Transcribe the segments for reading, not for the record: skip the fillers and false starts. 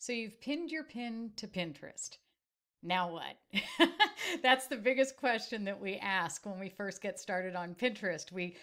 So you've pinned your pin to Pinterest. Now what? That's the biggest question that we ask when we first get started on Pinterest. We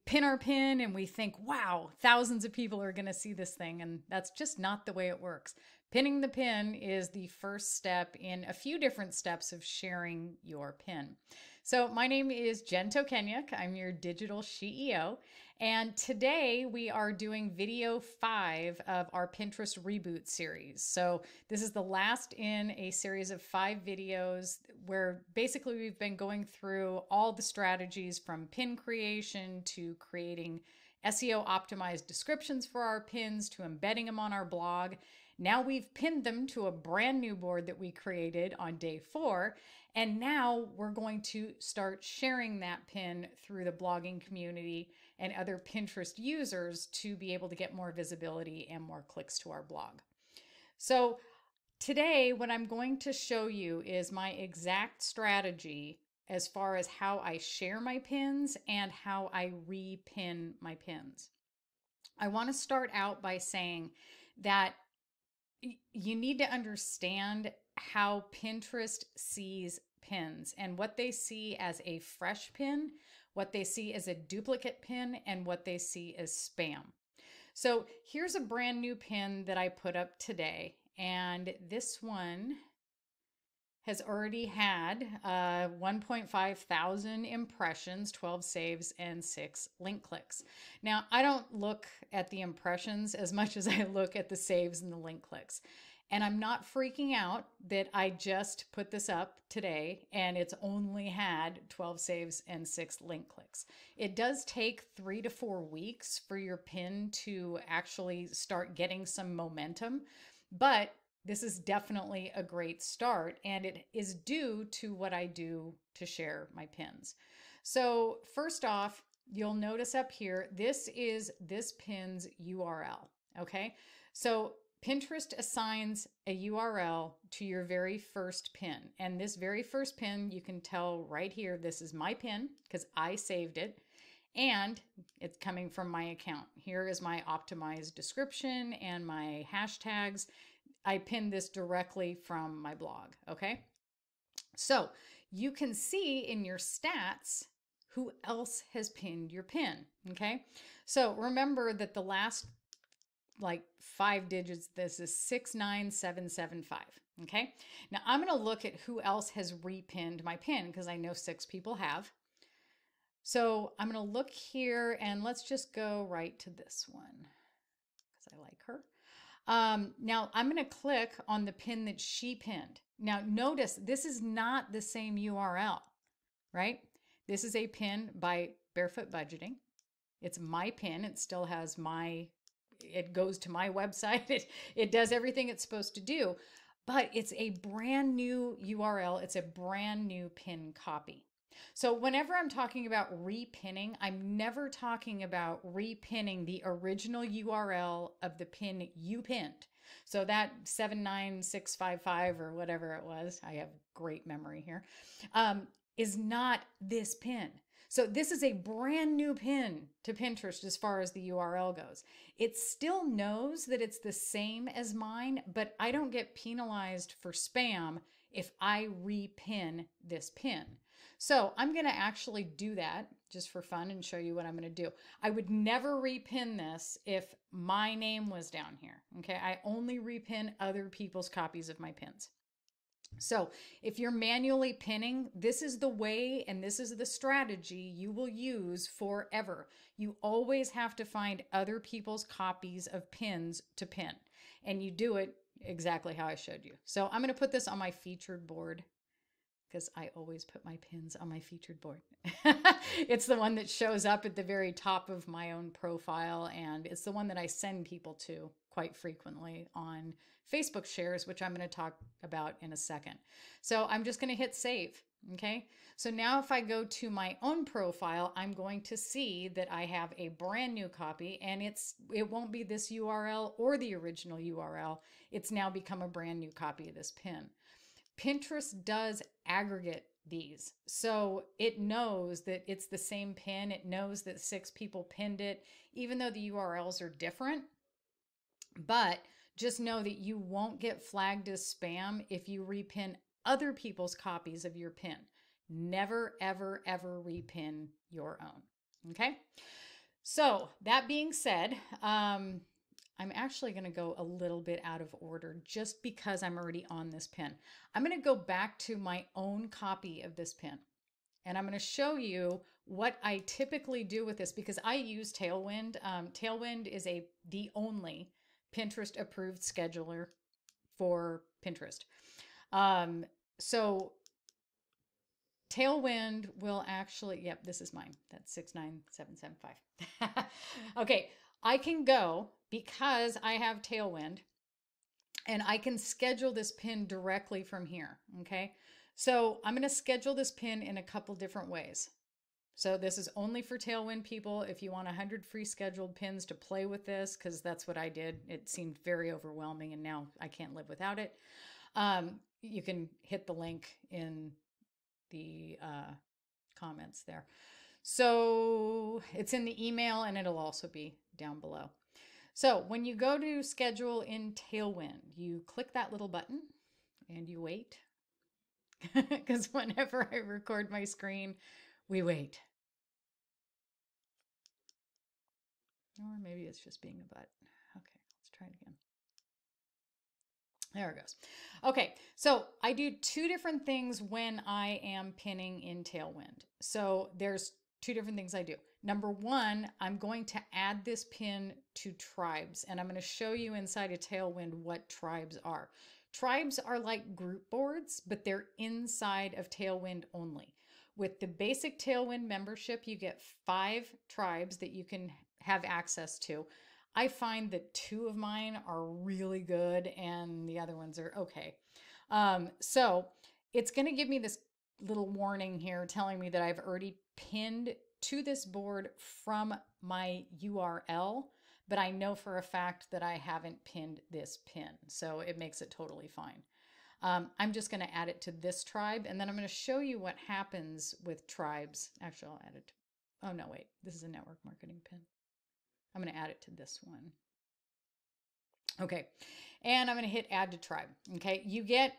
pin our pin and we think, wow, thousands of people are going to see this thing. And that's just not the way it works. Pinning the pin is the first step in a few different steps of sharing your pin. So my name is Jen Tokenyuk. I'm your digital CEO. And today we are doing video 5 of our Pinterest reboot series. So this is the last in a series of 5 videos where basically we've been going through all the strategies from pin creation to creating SEO optimized descriptions for our pins to embedding them on our blog. Now we've pinned them to a brand new board that we created on day 4. And now we're going to start sharing that pin through the blogging community and other Pinterest users to be able to get more visibility and more clicks to our blog. So today, what I'm going to show you is my exact strategy as far as how I share my pins and how I repin my pins. I want to start out by saying that you need to understand how Pinterest sees pins and what they see as a fresh pin, what they see as a duplicate pin, and what they see as spam. So here's a brand new pin that I put up today, and this one has already had 1.5 thousand impressions, 12 saves, and 6 link clicks. Now, I don't look at the impressions as much as I look at the saves and the link clicks. And I'm not freaking out that I just put this up today and it's only had 12 saves and 6 link clicks. It does take 3 to 4 weeks for your pin to actually start getting some momentum, but this is definitely a great start, and it is due to what I do to share my pins. So first off, you'll notice up here, this is this pin's URL, okay? So Pinterest assigns a URL to your very first pin, and this very first pin, you can tell right here, this is my pin because I saved it, and it's coming from my account. Here is my optimized description and my hashtags. I pinned this directly from my blog, okay? So you can see in your stats who else has pinned your pin, okay? So remember that the last like 5 digits, this is 69775, okay? Now I'm gonna look at who else has repinned my pin because I know 6 people have. So I'm gonna look here and let's just go right to this one because I like her. Now I'm going to click on the pin that she pinned. Now notice this is not the same URL, right? This is a pin by Barefoot Budgeting. It's my pin. It still has it goes to my website. It does everything it's supposed to do, but it's a brand new URL. It's a brand new pin copy. So whenever I'm talking about repinning, I'm never talking about repinning the original URL of the pin you pinned. So that 79655 or whatever it was, I have great memory here, is not this pin. So this is a brand new pin to Pinterest as far as the URL goes. It still knows that it's the same as mine, but I don't get penalized for spam if I repin this pin. So I'm going to actually do that just for fun and show you what I'm going to do. I would never repin this if my name was down here. Okay. I only repin other people's copies of my pins. So if you're manually pinning, this is the way and this is the strategy you will use forever. You always have to find other people's copies of pins to pin, and you do it exactly how I showed you. So I'm going to put this on my featured board because I always put my pins on my featured board. It's the one that shows up at the very top of my own profile, and it's the one that I send people to quite frequently on Facebook shares, which I'm going to talk about in a second. So I'm just going to hit save. Okay. So now if I go to my own profile, I'm going to see that I have a brand new copy, and it won't be this URL or the original URL. It's now become a brand new copy of this pin. Pinterest does aggregate these. So it knows that it's the same pin. It knows that 6 people pinned it, even though the URLs are different. But just know that you won't get flagged as spam if you repin other people's copies of your pin. Never, ever, ever repin your own. Okay. So that being said, I'm actually going to go a little bit out of order just because I'm already on this pin. I'm going to go back to my own copy of this pin. And I'm going to show you what I typically do with this because I use Tailwind. Tailwind is the only Pinterest approved scheduler for Pinterest. So Tailwind will actually, yep, this is mine. That's 69775. Okay, I can go because I have Tailwind and I can schedule this pin directly from here. Okay, so I'm going to schedule this pin in a couple different ways. So this is only for Tailwind people. If you want 100 free scheduled pins to play with this, because that's what I did. It seemed very overwhelming and now I can't live without it. You can hit the link in the comments there. So it's in the email and it'll also be down below. So when you go to schedule in Tailwind, you click that little button and you wait. Because whenever I record my screen, we wait. Or maybe it's just being a butt. Okay, let's try it again. There it goes. Okay, so I do two different things when I am pinning in Tailwind. So there's two different things I do. Number one, I'm going to add this pin to tribes, and I'm going to show you inside of Tailwind what tribes are. Tribes are like group boards, but they're inside of Tailwind only. With the basic Tailwind membership, you get 5 tribes that you can have access to. I find that 2 of mine are really good and the other ones are okay. So it's going to give me this little warning here telling me that I've already pinned to this board from my URL, but I know for a fact that I haven't pinned this pin. So it makes it totally fine. I'm just going to add it to this tribe and then I'm going to show you what happens with tribes. Actually, I'll add it. Oh, no, wait, this is a network marketing pin. I'm going to add it to this one. Okay, and I'm going to hit add to tribe. Okay, you get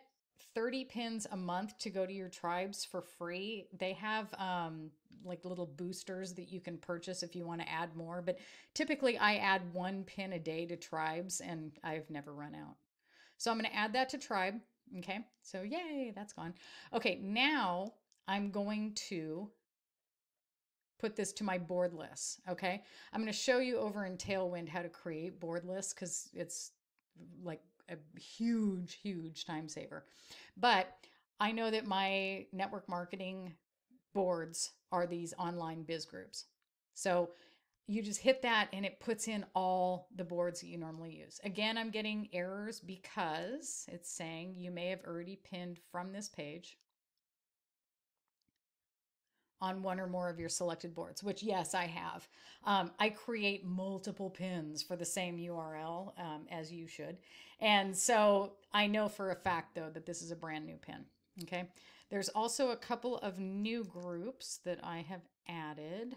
30 pins a month to go to your tribes for free. They have like little boosters that you can purchase if you want to add more, but typically I add 1 pin a day to tribes and I've never run out. So I'm going to add that to tribe. Okay, so yay, that's gone. Okay, now I'm going to put this to my board lists. Okay, I'm going to show you over in Tailwind how to create board lists because it's like a huge, huge time saver. But I know that my network marketing boards are these online biz groups. So you just hit that and it puts in all the boards that you normally use. Again, I'm getting errors because it's saying you may have already pinned from this page on one or more of your selected boards, which yes, I have. I create multiple pins for the same URL as you should. And so I know for a fact though that this is a brand new pin. Okay. There's also a couple of new groups that I have added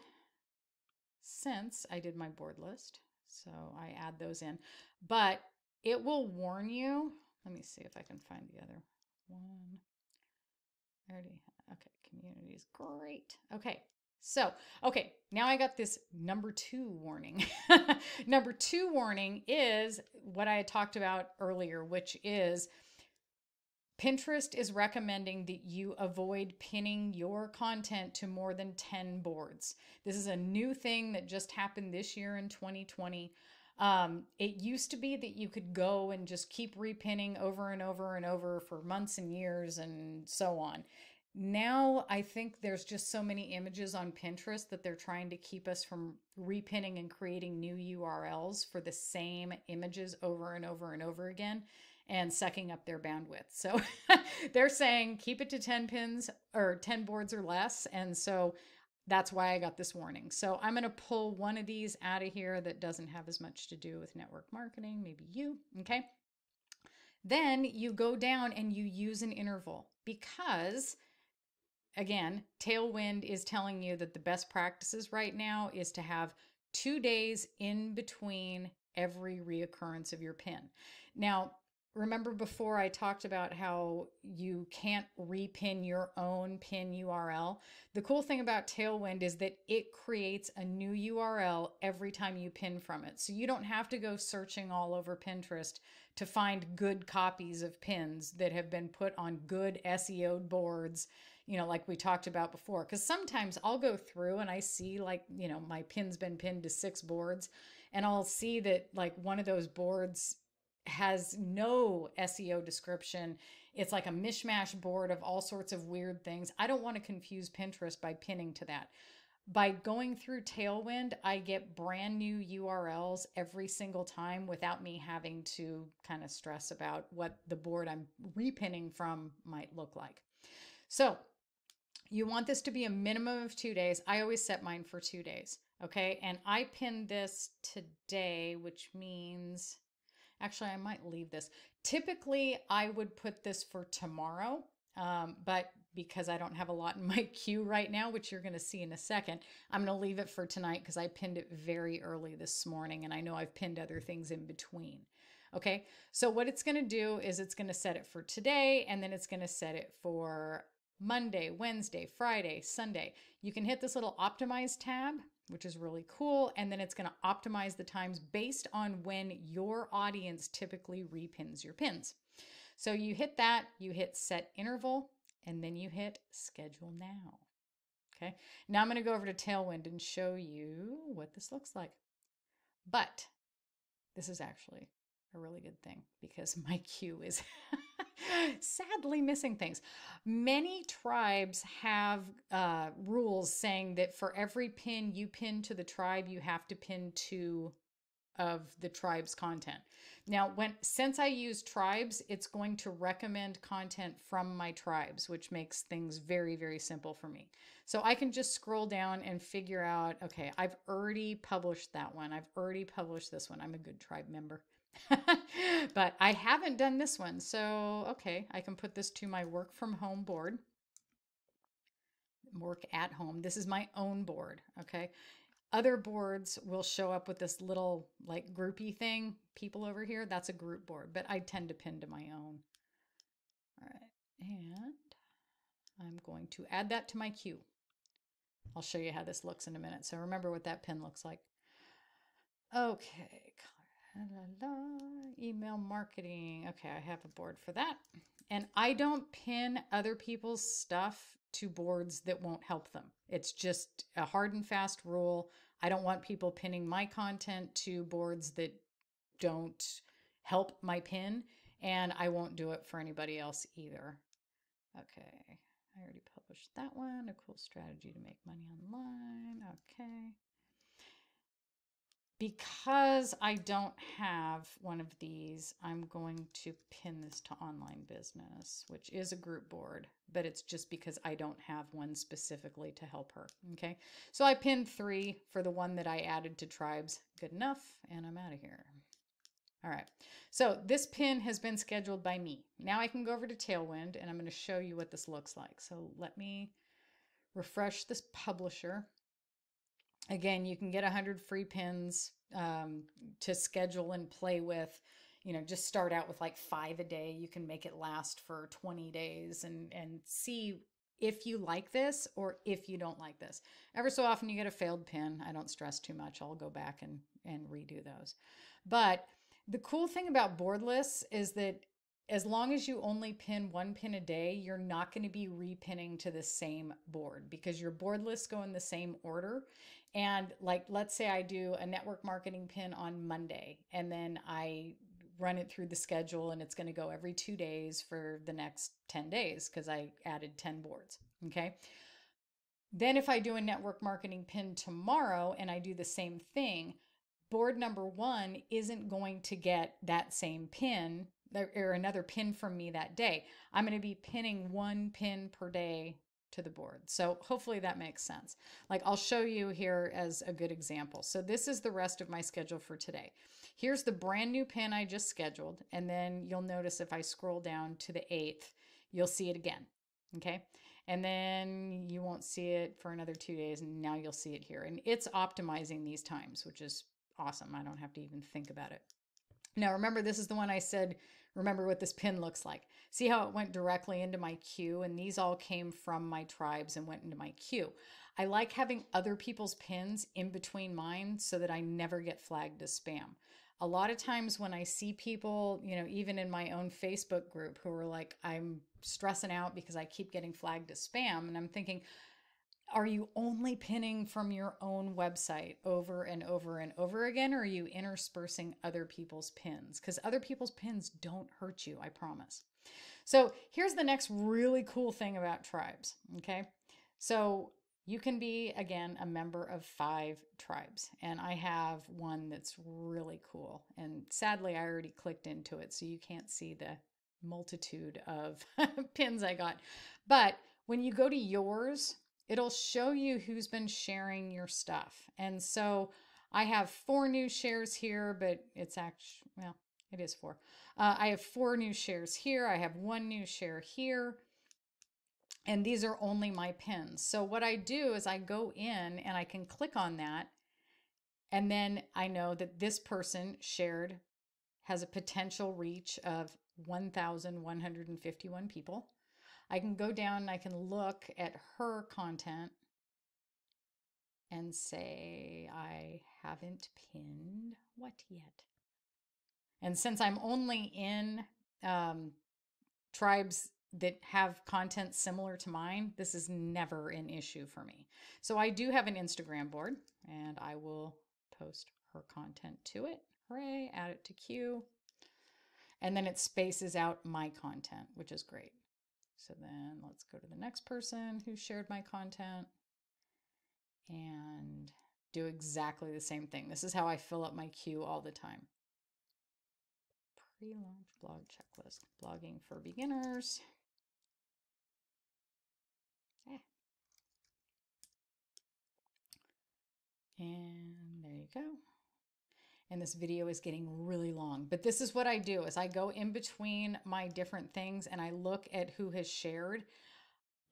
since I did my board list. So I add those in, but it will warn you. Let me see if I can find the other one. I already, okay, communities, great. Okay, so, okay, now I got this number 2 warning. Number 2 warning is what I had talked about earlier, which is Pinterest is recommending that you avoid pinning your content to more than 10 boards. This is a new thing that just happened this year in 2020. It used to be that you could go and just keep repinning over and over and over for months and years and so on. Now, I think there's just so many images on Pinterest that they're trying to keep us from repinning and creating new URLs for the same images over and over and over again and sucking up their bandwidth. So they're saying keep it to 10 pins or 10 boards or less. And so that's why I got this warning. So I'm going to pull one of these out of here that doesn't have as much to do with network marketing, maybe you, okay? Then you go down and you use an interval because, again, Tailwind is telling you that the best practices right now is to have 2 days in between every reoccurrence of your pin. Now, remember before I talked about how you can't repin your own pin URL? The cool thing about Tailwind is that it creates a new URL every time you pin from it. So you don't have to go searching all over Pinterest to find good copies of pins that have been put on good SEO'd boards, like we talked about before. Because sometimes I'll go through and I see like, my pin's been pinned to 6 boards, and I'll see that like one of those boards has no SEO description. It's like a mishmash board of all sorts of weird things. I don't want to confuse Pinterest by pinning to that. By going through Tailwind, I get brand new URLs every single time without me having to kind of stress about what the board I'm repinning from might look like. So you want this to be a minimum of 2 days. I always set mine for 2 days. Okay. And I pinned this today, which means, actually, I might leave this. Typically, I would put this for tomorrow, but because I don't have a lot in my queue right now, which you're going to see in a second, I'm going to leave it for tonight because I pinned it very early this morning, and I know I've pinned other things in between. Okay, so what it's going to do is it's going to set it for today, and then it's going to set it for Monday, Wednesday, Friday, Sunday. You can hit this little optimize tab, which is really cool. And then it's going to optimize the times based on when your audience typically repins your pins. So you hit that, you hit set interval, and then you hit schedule now. Okay. Now I'm going to go over to Tailwind and show you what this looks like. But this is actually a really good thing because my queue is sadly missing things. Many tribes have rules saying that for every pin you pin to the tribe, you have to pin 2 of the tribe's content. Now, since I use tribes, it's going to recommend content from my tribes, which makes things very, very simple for me. So I can just scroll down and figure out, okay, I've already published that one. I've already published this one. I'm a good tribe member. But I haven't done this one. So, okay, I can put this to my work from home board. Work at home. This is my own board. Okay. Other boards will show up with this little like groupy thing. People over here, that's a group board, but I tend to pin to my own. All right. And I'm going to add that to my queue. I'll show you how this looks in a minute. So remember what that pin looks like. Okay. Email marketing. Okay, I have a board for that. And I don't pin other people's stuff to boards that won't help them. It's just a hard and fast rule. I don't want people pinning my content to boards that don't help my pin, and I won't do it for anybody else either. Okay, I already published that one. A cool strategy to make money online. Okay. Because I don't have one of these, I'm going to pin this to online business, which is a group board, but it's just because I don't have one specifically to help her. Okay. So I pinned 3 for the one that I added to tribes. Good enough. And I'm out of here. All right. So this pin has been scheduled by me. Now I can go over to Tailwind and I'm going to show you what this looks like. So let me refresh this publisher. Again, you can get 100 free pins to schedule and play with. Just start out with like 5 a day. You can make it last for 20 days and see if you like this or if you don't like this. Ever so often you get a failed pin. I don't stress too much. I'll go back and redo those. But the cool thing about board lists is that as long as you only pin 1 pin a day, you're not going to be repinning to the same board because your board lists go in the same order. And like, let's say I do a network marketing pin on Monday, and then I run it through the schedule and it's going to go every 2 days for the next 10 days because I added 10 boards. Okay. Then if I do a network marketing pin tomorrow and I do the same thing, board number 1 isn't going to get that same pin or another pin from me that day. I'm going to be pinning 1 pin per day to the board. So hopefully that makes sense. Like I'll show you here as a good example. So this is the rest of my schedule for today. Here's the brand new pin I just scheduled. And then you'll notice if I scroll down to the 8th, you'll see it again. Okay. And then you won't see it for another 2 days. And now you'll see it here. And it's optimizing these times, which is awesome. I don't have to even think about it. Now, remember, this is the one I said, remember what this pin looks like. See how it went directly into my queue? And these all came from my tribes and went into my queue. I like having other people's pins in between mine so that I never get flagged as spam. A lot of times when I see people, you know, even in my own Facebook group who are like, I'm stressing out because I keep getting flagged as spam. And I'm thinking, are you only pinning from your own website over and over and over again, or are you interspersing other people's pins? Because other people's pins don't hurt you, I promise. So here's the next really cool thing about tribes, okay? So you can be, again, a member of 5 tribes, and I have one that's really cool. And sadly, I already clicked into it, so you can't see the multitude of pins I got. But when you go to yours, it'll show you who's been sharing your stuff. And so I have 4 new shares here, but it's actually, well, it is 4. I have 4 new shares here. I have 1 new share here. And these are only my pins. So what I do is I go in and I can click on that. And then I know that this person shared has a potential reach of 1,151 people. I can go down and I can look at her content and say, I haven't pinned what yet? And since I'm only in tribes that have content similar to mine, this is never an issue for me. So I do have an Instagram board, and I will post her content to it. Hooray, add it to queue. And then it spaces out my content, which is great. So then let's go to the next person who shared my content and do exactly the same thing. This is how I fill up my queue all the time. Pre-launch blog checklist, blogging for beginners. And there you go. And this video is getting really long, but this is what I do is I go in between my different things and I look at who has shared.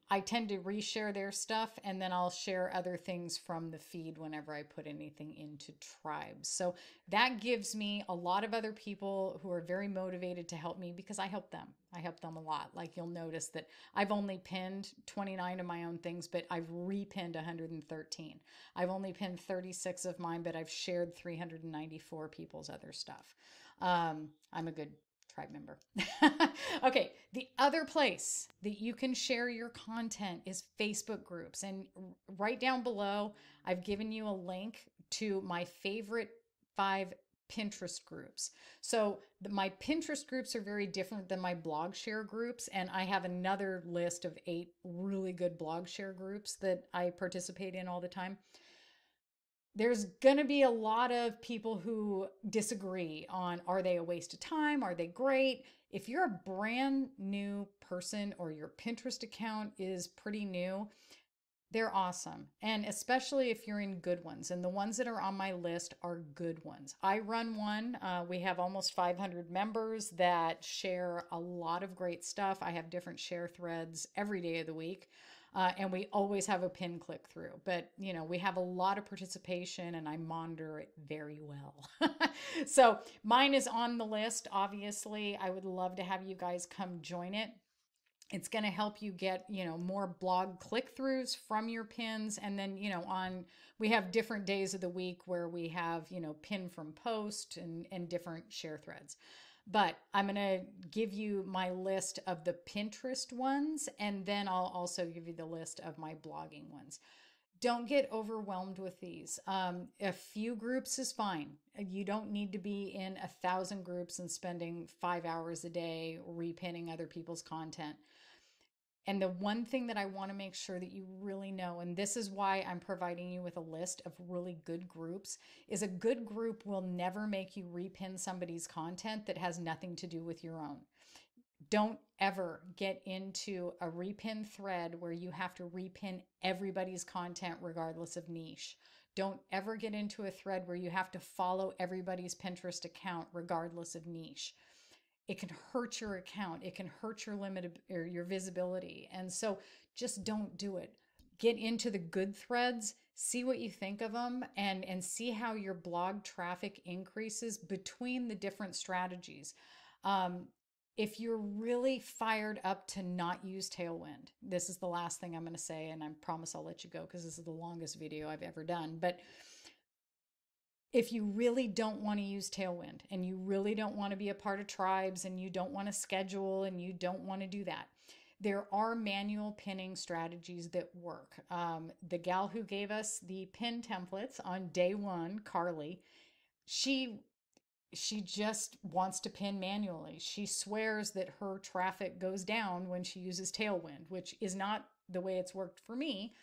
I tend to reshare their stuff, and then I'll share other things from the feed whenever I put anything into tribes. So that gives me a lot of other people who are very motivated to help me because I help them. I help them a lot. Like you'll notice that I've only pinned 29 of my own things, but I've repinned 113. I've only pinned 36 of mine, but I've shared 394 people's other stuff. I'm a good tribe member. Okay, the other place that you can share your content is Facebook groups. And right down below, I've given you a link to my favorite 5 Pinterest groups. So my Pinterest groups are very different than my blog share groups. And I have another list of 8 really good blog share groups that I participate in all the time. There's going to be a lot of people who disagree on, are they a waste of time? Are they great? If you're a brand new person or your Pinterest account is pretty new, they're awesome. And especially if you're in good ones. And the ones that are on my list are good ones. I run one. We have almost 500 members that share a lot of great stuff. I have different share threads every day of the week. And we always have a pin click through, but you know, we have a lot of participation and I monitor it very well. So mine is on the list. Obviously, I would love to have you guys come join it. It's going to help you get, you know, more blog click-throughs from your pins. And then, you know, we have different days of the week where we have, you know, pin from post and different share threads. But I'm going to give you my list of the Pinterest ones, and then I'll also give you the list of my blogging ones. Don't get overwhelmed with these. A few groups is fine. You don't need to be in 1,000 groups and spending 5 hours a day repinning other people's content. And the one thing that I want to make sure that you really know, and this is why I'm providing you with a list of really good groups, is a good group will never make you repin somebody's content that has nothing to do with your own. Don't ever get into a repin thread where you have to repin everybody's content regardless of niche. Don't ever get into a thread where you have to follow everybody's Pinterest account regardless of niche. It can hurt your account. It can hurt your limited or your visibility. And so just don't do it. get into the good threads, see what you think of them, and see how your blog traffic increases between the different strategies. Um, if you're really fired up to not use Tailwind, this is the last thing I'm going to say, and I promise I'll let you go because this is the longest video I've ever done. But if you really don't want to use Tailwind and you really don't want to be a part of tribes and you don't want to schedule and you don't want to do that, there are manual pinning strategies that work. The gal who gave us the pin templates on day one, Carly, she just wants to pin manually. She swears that her traffic goes down when she uses Tailwind, which is not the way it's worked for me,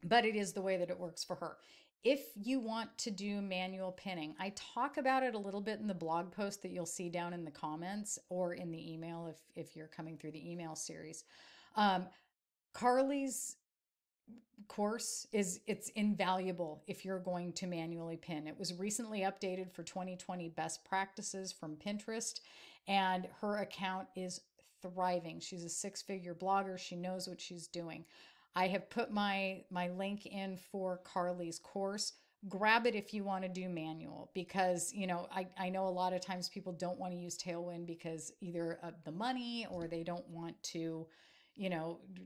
but it is the way that it works for her. If you want to do manual pinning, I talk about it a little bit in the blog post that you'll see down in the comments or in the email if you're coming through the email series. Carly's course it's invaluable if you're going to manually pin. It was recently updated for 2020 best practices from Pinterest, and her account is thriving. She's a six-figure blogger. She knows what she's doing. I have put my link in for Carly's course. Grab it if you want to do manual, because I know a lot of times people don't want to use Tailwind because either of the money, or they don't want to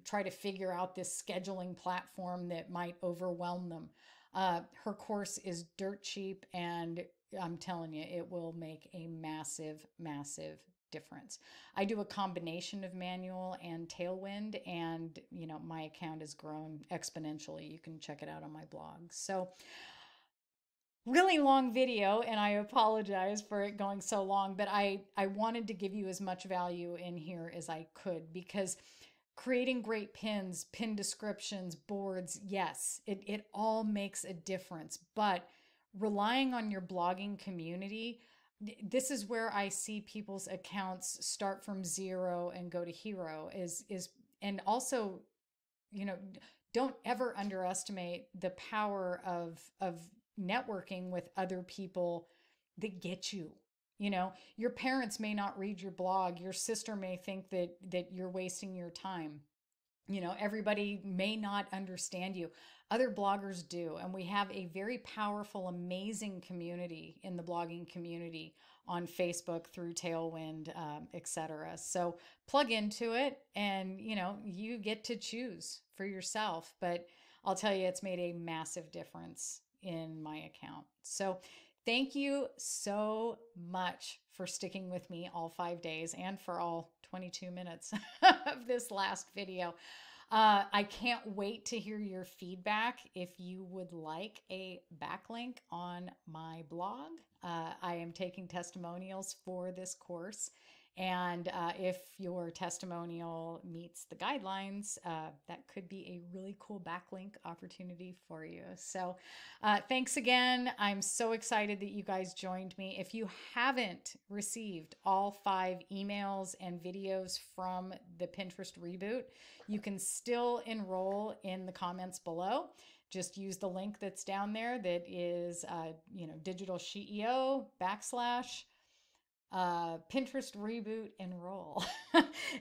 try to figure out this scheduling platform that might overwhelm them. Her course is dirt cheap, and I'm telling you, it will make a massive, massive difference. I do a combination of manual and Tailwind, and my account has grown exponentially. You can check it out on my blog. So really long video, and I apologize for it going so long, but I wanted to give you as much value in here as I could, because creating great pins, pin descriptions, boards, yes, it all makes a difference. But relying on your blogging community, this is where I see people's accounts start from zero and go to hero and also, don't ever underestimate the power of networking with other people that get you. Your parents may not read your blog. Your sister may think that you're wasting your time. Everybody may not understand you. Other bloggers do. And we have a very powerful, amazing community in the blogging community on Facebook through Tailwind, etc. So plug into it, and you get to choose for yourself. But I'll tell you, it's made a massive difference in my account. So thank you so much for sticking with me all 5 days and for all 22 minutes of this last video. I can't wait to hear your feedback. If you would like a backlink on my blog, I am taking testimonials for this course. And if your testimonial meets the guidelines, that could be a really cool backlink opportunity for you. So thanks again. I'm so excited that you guys joined me. If you haven't received all 5 emails and videos from the Pinterest reboot, you can still enroll in the comments below. Just use the link that's down there that is, Digital CEO / Pinterest reboot enroll.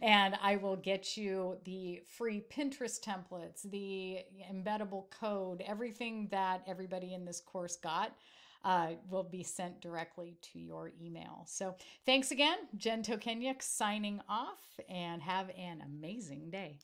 And I will get you the free Pinterest templates, the embeddable code, everything that everybody in this course got will be sent directly to your email. So thanks again. Jen Tokenyuk signing off, and have an amazing day.